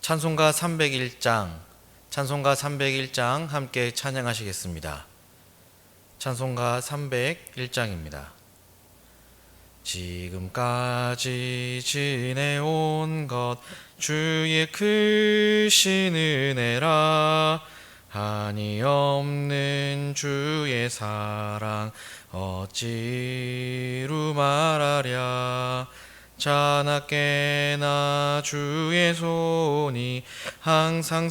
찬송가 301장 함께 찬양하시겠습니다. 찬송가 301장입니다. 지금까지 지내온 것 주의 크신 은혜라. 한이 없는 주의 사랑 어찌루 말하랴. 자나깨나 주의 손이 항상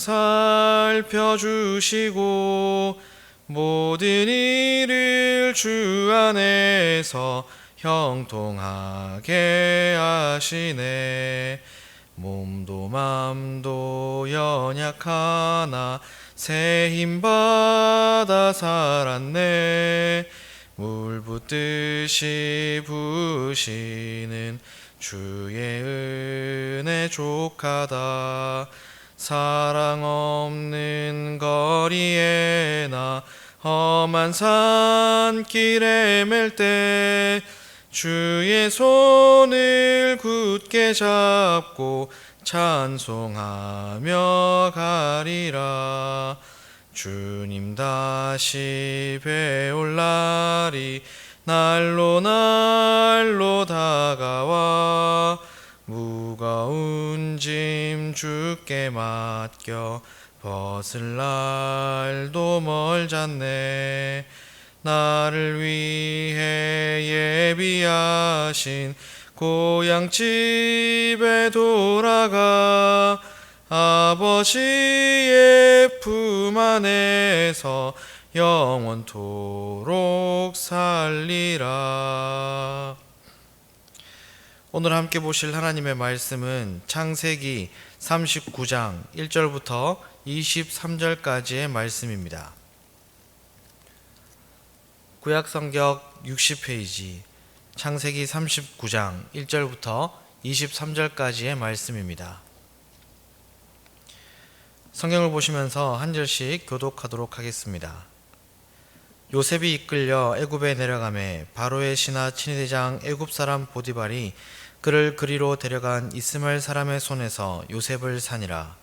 살펴주시고 모든 일을 주 안에서 형통하게 하시네. 몸도 맘도 연약하나 새 힘받아 살았네. 물 붓듯이 부으시는 주의 은혜 족하다. 사랑 없는 거리에 나 험한 산길에 맬 때 주의 손을 굳게 잡고 찬송하며 가리라. 주님 다시 뵈올 날이 날로 다가와 무거운 짐 주께 맡겨 벗을 날도 멀잖네. 나를 위해 예비하신 고향 집에 돌아가 아버지의 품 안에서 영원토록 살리라. 오늘 함께 보실 하나님의 말씀은 창세기 39장 1절부터 23절까지의 말씀입니다. 구약성경 60페이지 창세기 39장 1절부터 23절까지의 말씀입니다. 성경을 보시면서 한 절씩 교독하도록 하겠습니다. 요셉이 이끌려 애굽에 내려가매 바로의 신하 친위대장 애굽 사람 보디발이 그를 그리로 데려간 이스마엘 사람의 손에서 요셉을 산이라.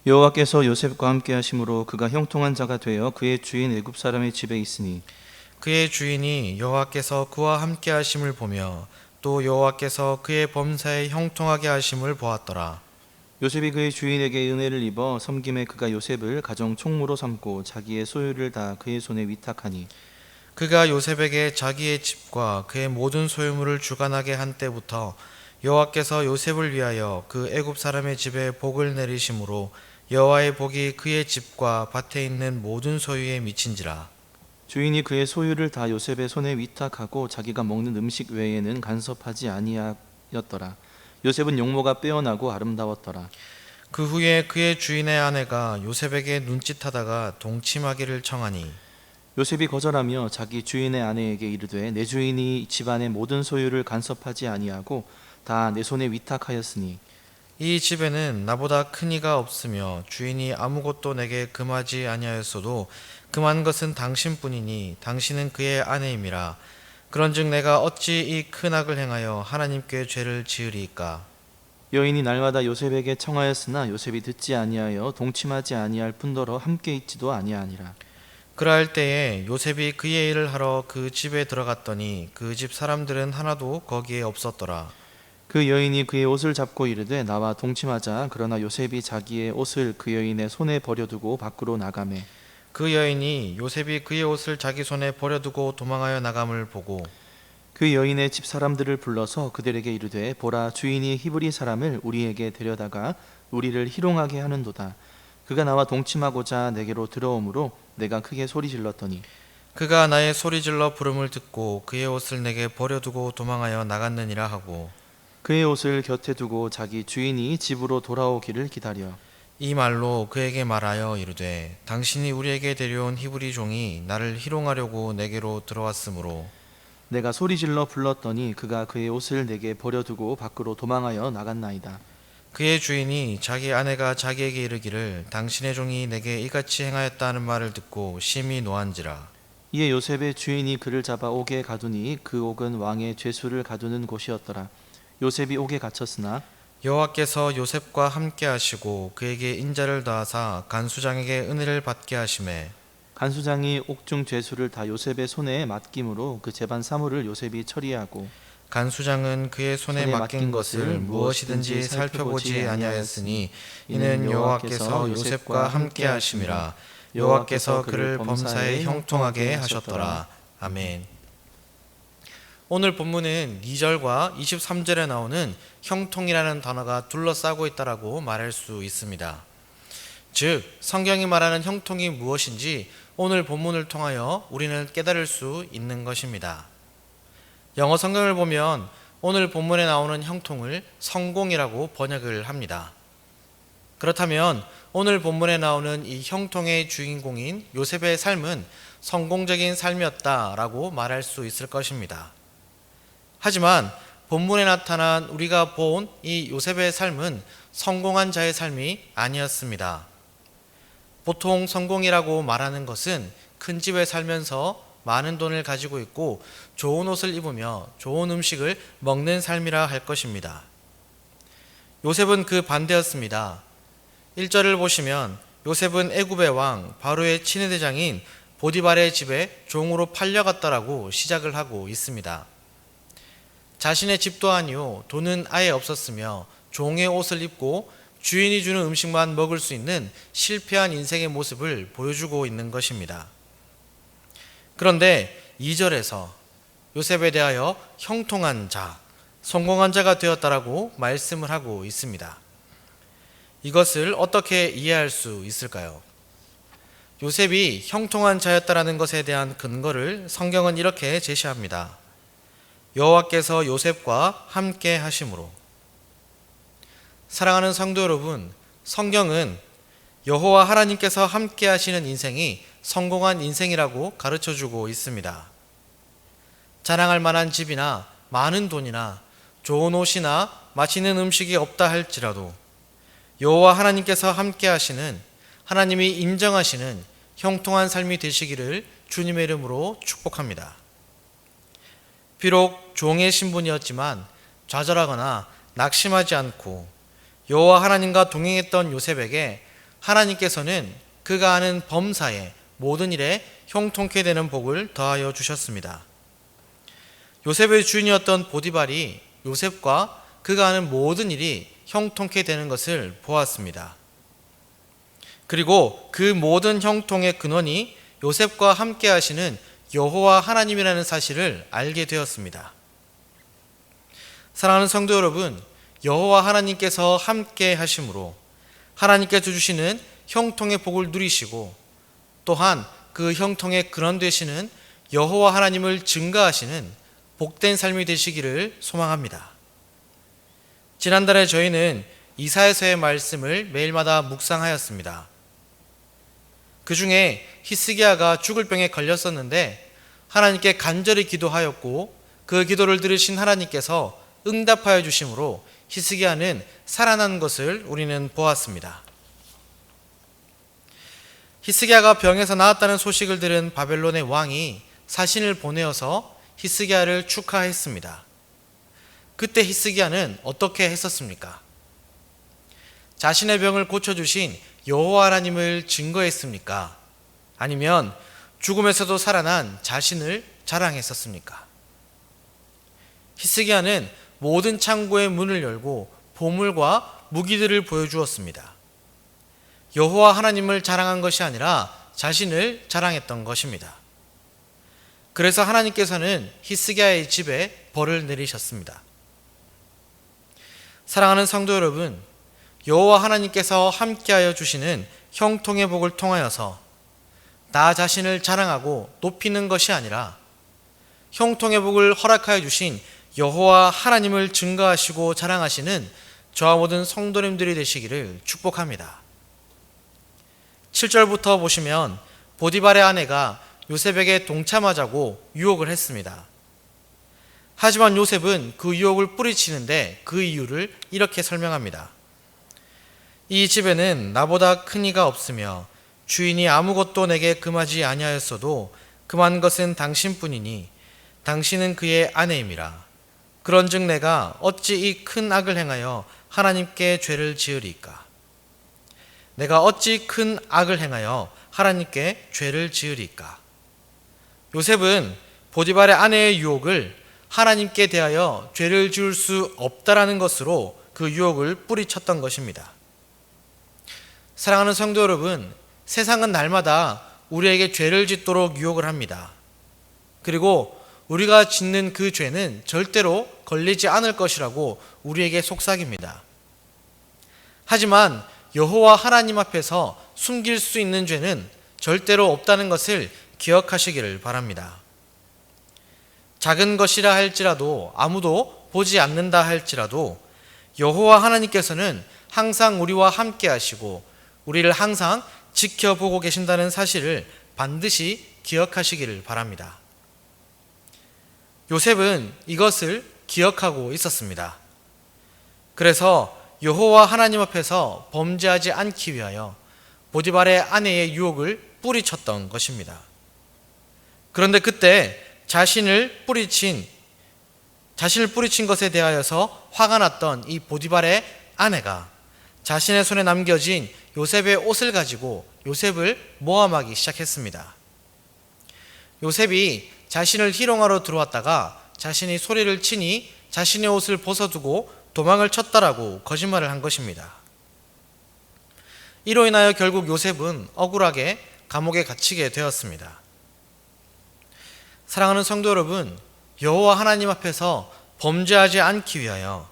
여호와께서 요셉과 함께 하심으로 그가 형통한 자가 되어 그의 주인 애굽 사람의 집에 있으니 그의 주인이 여호와께서 그와 함께 하심을 보며 또 여호와께서 그의 범사에 형통하게 하심을 보았더라. 요셉이 그의 주인에게 은혜를 입어 섬김에 그가 요셉을 가정 총무로 삼고 자기의 소유를 다 그의 손에 위탁하니 그가 요셉에게 자기의 집과 그의 모든 소유물을 주관하게 한 때부터 여호와께서 요셉을 위하여 그 애굽 사람의 집에 복을 내리심으로 여호와의 복이 그의 집과 밭에 있는 모든 소유에 미친지라. 주인이 그의 소유를 다 요셉의 손에 위탁하고 자기가 먹는 음식 외에는 간섭하지 아니하였더라. 요셉은 용모가 빼어나고 아름다웠더라. 그 후에 그의 주인의 아내가 요셉에게 눈짓하다가 동침하기를 청하니 요셉이 거절하며 자기 주인의 아내에게 이르되 내 주인이 집안의 모든 소유를 간섭하지 아니하고 다 내 손에 위탁하였으니 이 집에는 나보다 큰 이가 없으며 주인이 아무것도 내게 금하지 아니하였어도 금한 것은 당신뿐이니 당신은 그의 아내임이라. 그런즉 내가 어찌 이 큰 악을 행하여 하나님께 죄를 지으리이까. 여인이 날마다 요셉에게 청하였으나 요셉이 듣지 아니하여 동침하지 아니할 뿐더러 함께 있지도 아니하니라. 그러할 때에 요셉이 그의 일을 하러 그 집에 들어갔더니 그 집 사람들은 하나도 거기에 없었더라. 그 여인이 그의 옷을 잡고 이르되 나와 동침하자. 그러나 요셉이 자기의 옷을 그 여인의 손에 버려두고 밖으로 나가매 그 여인이 요셉이 그의 옷을 자기 손에 버려두고 도망하여 나감을 보고 그 여인의 집 사람들을 불러서 그들에게 이르되 보라 주인이 히브리 사람을 우리에게 데려다가 우리를 희롱하게 하는도다. 그가 나와 동침하고자 내게로 들어오므로 내가 크게 소리 질렀더니 그가 나의 소리질러 부름을 듣고 그의 옷을 내게 버려두고 도망하여 나갔느니라 하고 그의 옷을 곁에 두고 자기 주인이 집으로 돌아오기를 기다려 이 말로 그에게 말하여 이르되 당신이 우리에게 데려온 히브리 종이 나를 희롱하려고 내게로 들어왔으므로 내가 소리질러 불렀더니 그가 그의 옷을 내게 버려두고 밖으로 도망하여 나갔나이다. 그의 주인이 자기 아내가 자기에게 이르기를 당신의 종이 내게 이같이 행하였다는 말을 듣고 심히 노한지라. 이에 요셉의 주인이 그를 잡아 옥에 가두니 그 옥은 왕의 죄수를 가두는 곳이었더라. 요셉이 옥에 갇혔으나 여호와께서 요셉과 함께 하시고 그에게 인자를 더하사 간수장에게 은혜를 받게 하시매 간수장이 옥중 죄수를 다 요셉의 손에 맡김으로 그 재반 사물을 요셉이 처리하고 간수장은 그의 손에 맡긴 것을 무엇이든지 살펴보지 아니하였으니 이는 여호와께서 요셉과 함께 하심이라. 여호와께서 그를 범사에 형통하게 하셨더라. 아멘. 오늘 본문은 2절과 23절에 나오는 형통이라는 단어가 둘러싸고 있다라고 말할 수 있습니다. 즉 성경이 말하는 형통이 무엇인지 오늘 본문을 통하여 우리는 깨달을 수 있는 것입니다. 영어 성경을 보면 오늘 본문에 나오는 형통을 성공이라고 번역을 합니다. 그렇다면 오늘 본문에 나오는 이 형통의 주인공인 요셉의 삶은 성공적인 삶이었다라고 말할 수 있을 것입니다. 하지만 본문에 나타난 우리가 본 이 요셉의 삶은 성공한 자의 삶이 아니었습니다. 보통 성공이라고 말하는 것은 큰 집에 살면서 많은 돈을 가지고 있고 좋은 옷을 입으며 좋은 음식을 먹는 삶이라 할 것입니다. 요셉은 그 반대였습니다. 1절을 보시면 요셉은 애굽의 왕 바로의 친위대장인 보디발의 집에 종으로 팔려갔다라고 시작을 하고 있습니다. 자신의 집도 아니요 돈은 아예 없었으며 종의 옷을 입고 주인이 주는 음식만 먹을 수 있는 실패한 인생의 모습을 보여주고 있는 것입니다. 그런데 2절에서 요셉에 대하여 형통한 자, 성공한 자가 되었다라고 말씀을 하고 있습니다. 이것을 어떻게 이해할 수 있을까요? 요셉이 형통한 자였다라는 것에 대한 근거를 성경은 이렇게 제시합니다. 여호와께서 요셉과 함께 하심으로. 사랑하는 성도 여러분, 성경은 여호와 하나님께서 함께 하시는 인생이 성공한 인생이라고 가르쳐주고 있습니다. 자랑할 만한 집이나 많은 돈이나 좋은 옷이나 맛있는 음식이 없다 할지라도 여호와 하나님께서 함께 하시는, 하나님이 인정하시는 형통한 삶이 되시기를 주님의 이름으로 축복합니다. 비록 종의 신분이었지만 좌절하거나 낙심하지 않고 여호와 하나님과 동행했던 요셉에게 하나님께서는 그가 하는 범사에 모든 일에 형통케 되는 복을 더하여 주셨습니다. 요셉의 주인이었던 보디발이 요셉과 그가 하는 모든 일이 형통케 되는 것을 보았습니다. 그리고 그 모든 형통의 근원이 요셉과 함께 하시는 여호와 하나님이라는 사실을 알게 되었습니다. 사랑하는 성도 여러분, 여호와 하나님께서 함께 하심으로 하나님께서 주시는 형통의 복을 누리시고 또한 그 형통의 근원 되시는 여호와 하나님을 증거하시는 복된 삶이 되시기를 소망합니다. 지난달에 저희는 이사야서의 말씀을 매일마다 묵상하였습니다. 그 중에 히스기야가 죽을 병에 걸렸었는데 하나님께 간절히 기도하였고 그 기도를 들으신 하나님께서 응답하여 주심으로 히스기야는 살아난 것을 우리는 보았습니다. 히스기야가 병에서 나았다는 소식을 들은 바벨론의 왕이 사신을 보내어서 히스기야를 축하했습니다. 그때 히스기야는 어떻게 했었습니까? 자신의 병을 고쳐주신 여호와 하나님을 증거했습니까? 아니면 죽음에서도 살아난 자신을 자랑했었습니까? 히스기야는 모든 창고의 문을 열고 보물과 무기들을 보여주었습니다. 여호와 하나님을 자랑한 것이 아니라 자신을 자랑했던 것입니다. 그래서 하나님께서는 히스기야의 집에 벌을 내리셨습니다. 사랑하는 성도 여러분, 여호와 하나님께서 함께하여 주시는 형통의 복을 통하여서 나 자신을 자랑하고 높이는 것이 아니라 형통의 복을 허락하여 주신 여호와 하나님을 증거하시고 자랑하시는 저와 모든 성도님들이 되시기를 축복합니다. 7절부터 보시면 보디발의 아내가 요셉에게 동참하자고 유혹을 했습니다. 하지만 요셉은 그 유혹을 뿌리치는데 그 이유를 이렇게 설명합니다. 이 집에는 나보다 큰 이가 없으며 주인이 아무것도 내게 금하지 아니하였어도 금한 것은 당신뿐이니 당신은 그의 아내임이라. 그런즉 내가 어찌 이 큰 악을 행하여 하나님께 죄를 지으리까? 내가 어찌 큰 악을 행하여 하나님께 죄를 지으리까? 요셉은 보디발의 아내의 유혹을 하나님께 대하여 죄를 지을 수 없다라는 것으로 그 유혹을 뿌리쳤던 것입니다. 사랑하는 성도 여러분, 세상은 날마다 우리에게 죄를 짓도록 유혹을 합니다. 그리고 우리가 짓는 그 죄는 절대로 걸리지 않을 것이라고 우리에게 속삭입니다. 하지만 여호와 하나님 앞에서 숨길 수 있는 죄는 절대로 없다는 것을 기억하시기를 바랍니다. 작은 것이라 할지라도, 아무도 보지 않는다 할지라도 여호와 하나님께서는 항상 우리와 함께 하시고 우리를 항상 지켜보고 계신다는 사실을 반드시 기억하시기를 바랍니다. 요셉은 이것을 기억하고 있었습니다. 그래서 여호와 하나님 앞에서 범죄하지 않기 위하여 보디발의 아내의 유혹을 뿌리쳤던 것입니다. 그런데 그때 자신을 뿌리친 것에 대하여서 화가 났던 이 보디발의 아내가 자신의 손에 남겨진 요셉의 옷을 가지고 요셉을 모함하기 시작했습니다. 요셉이 자신을 희롱하러 들어왔다가 자신이 소리를 치니 자신의 옷을 벗어두고 도망을 쳤다라고 거짓말을 한 것입니다. 이로 인하여 결국 요셉은 억울하게 감옥에 갇히게 되었습니다. 사랑하는 성도 여러분, 여호와 하나님 앞에서 범죄하지 않기 위하여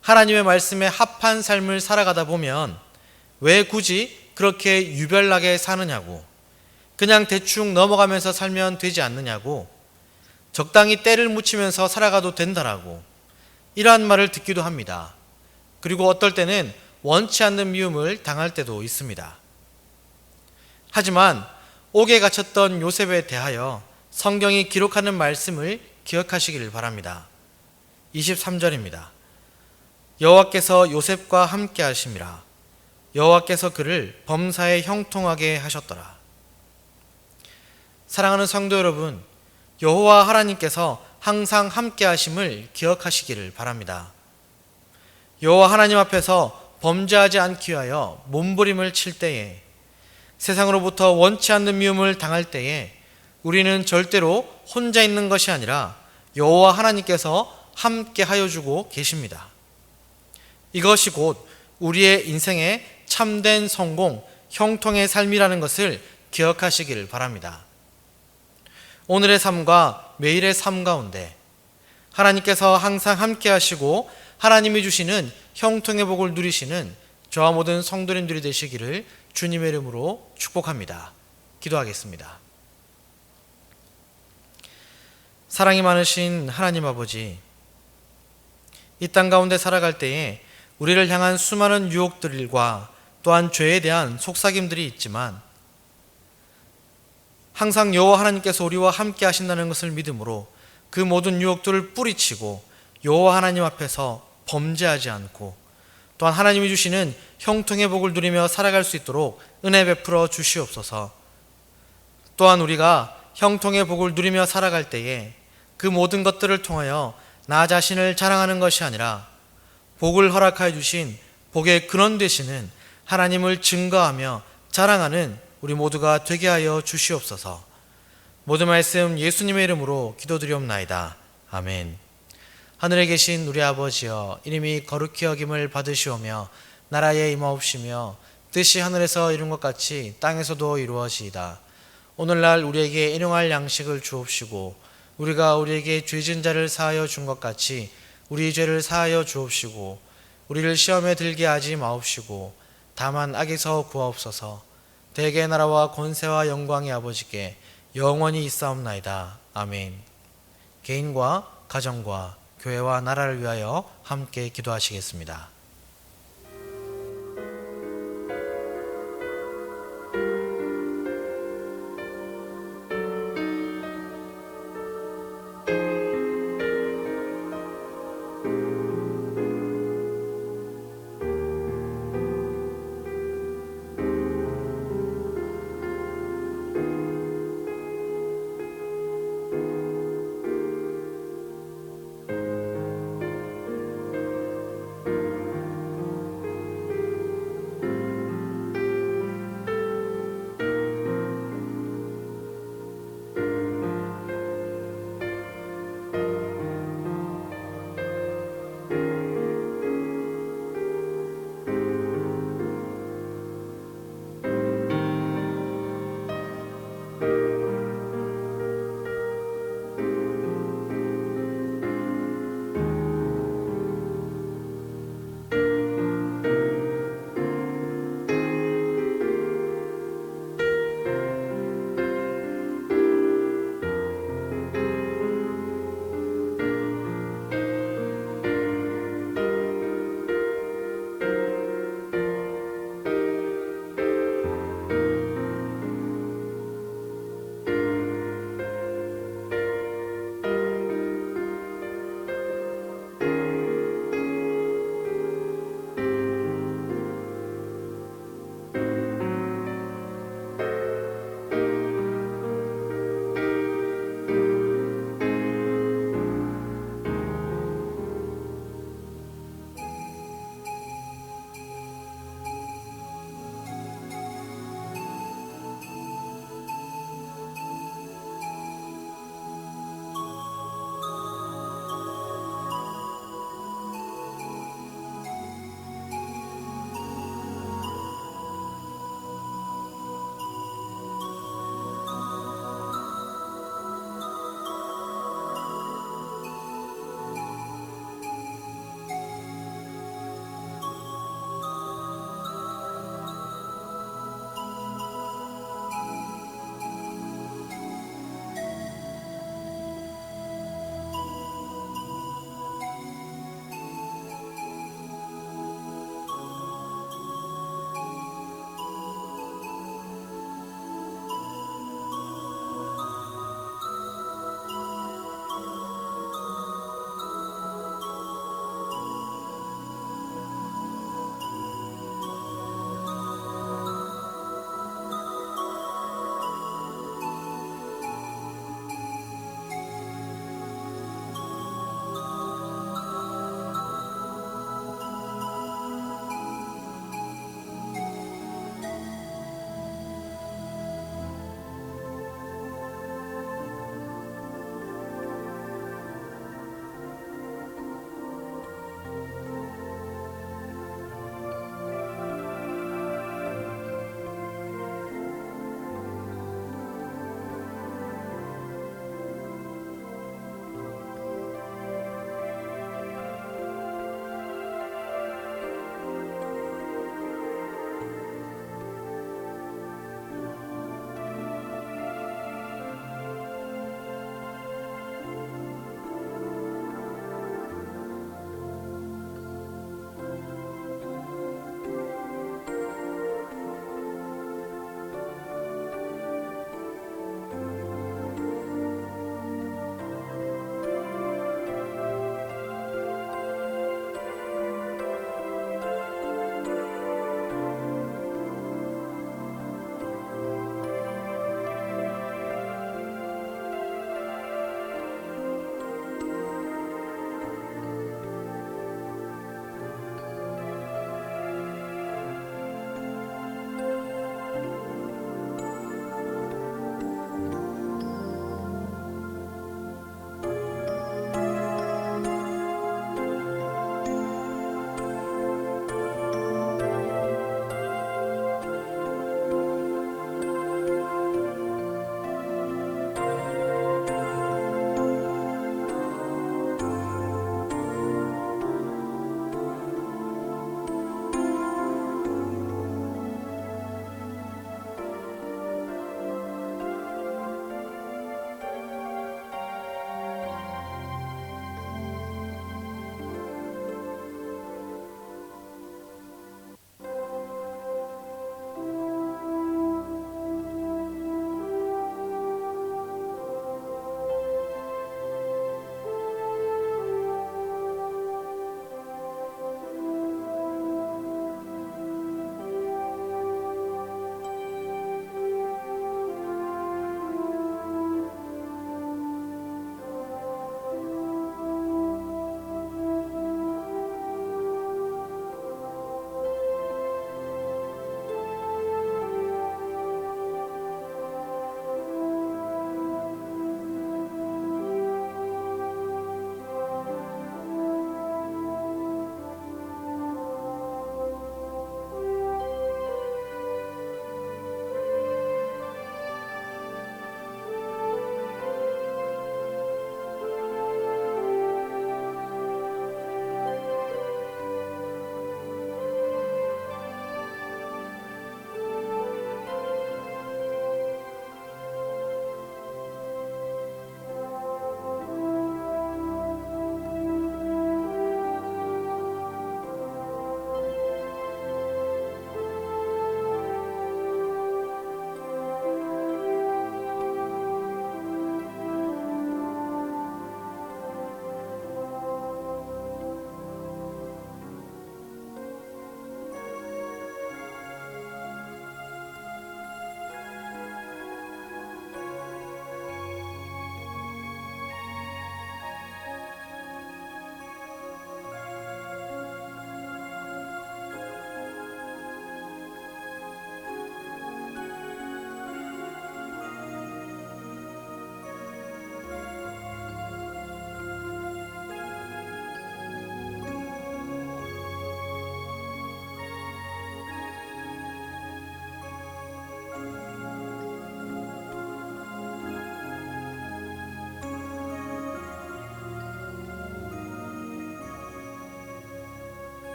하나님의 말씀에 합한 삶을 살아가다 보면 왜 굳이 그렇게 유별나게 사느냐고, 그냥 대충 넘어가면서 살면 되지 않느냐고, 적당히 때를 묻히면서 살아가도 된다라고 이러한 말을 듣기도 합니다. 그리고 어떨 때는 원치 않는 미움을 당할 때도 있습니다. 하지만 옥에 갇혔던 요셉에 대하여 성경이 기록하는 말씀을 기억하시기를 바랍니다. 23절입니다. 여호와께서 요셉과 함께 하심이라. 여호와께서 그를 범사에 형통하게 하셨더라. 사랑하는 성도 여러분, 여호와 하나님께서 항상 함께 하심을 기억하시기를 바랍니다. 여호와 하나님 앞에서 범죄하지 않기 위하여 몸부림을 칠 때에, 세상으로부터 원치 않는 미움을 당할 때에 우리는 절대로 혼자 있는 것이 아니라 여호와 하나님께서 함께 하여 주고 계십니다. 이것이 곧 우리의 인생의 참된 성공, 형통의 삶이라는 것을 기억하시기를 바랍니다. 오늘의 삶과 매일의 삶 가운데 하나님께서 항상 함께 하시고 하나님이 주시는 형통의 복을 누리시는 저와 모든 성도님들이 되시기를 주님의 이름으로 축복합니다. 기도하겠습니다. 사랑이 많으신 하나님 아버지, 이 땅 가운데 살아갈 때에 우리를 향한 수많은 유혹들과 또한 죄에 대한 속삭임들이 있지만 항상 여호와 하나님께서 우리와 함께 하신다는 것을 믿음으로 그 모든 유혹들을 뿌리치고 여호와 하나님 앞에서 범죄하지 않고 또한 하나님이 주시는 형통의 복을 누리며 살아갈 수 있도록 은혜 베풀어 주시옵소서. 또한 우리가 형통의 복을 누리며 살아갈 때에 그 모든 것들을 통하여 나 자신을 자랑하는 것이 아니라 복을 허락하여 주신 복의 근원 되시는 하나님을 증거하며 자랑하는 우리 모두가 되게 하여 주시옵소서. 모든 말씀 예수님의 이름으로 기도드리옵나이다. 아멘. 하늘에 계신 우리 아버지여, 이름이 거룩히 여김을 받으시오며 나라에 임하옵시며 뜻이 하늘에서 이룬 것 같이 땅에서도 이루어지이다. 오늘날 우리에게 일용할 양식을 주옵시고 우리가 우리에게 죄진 자를 사하여 준 것 같이 우리 죄를 사하여 주옵시고 우리를 시험에 들게 하지 마옵시고 다만 악에서 구하옵소서. 대개 나라와 권세와 영광이 아버지께 영원히 있사옵나이다. 아멘. 개인과 가정과 교회와 나라를 위하여 함께 기도하시겠습니다.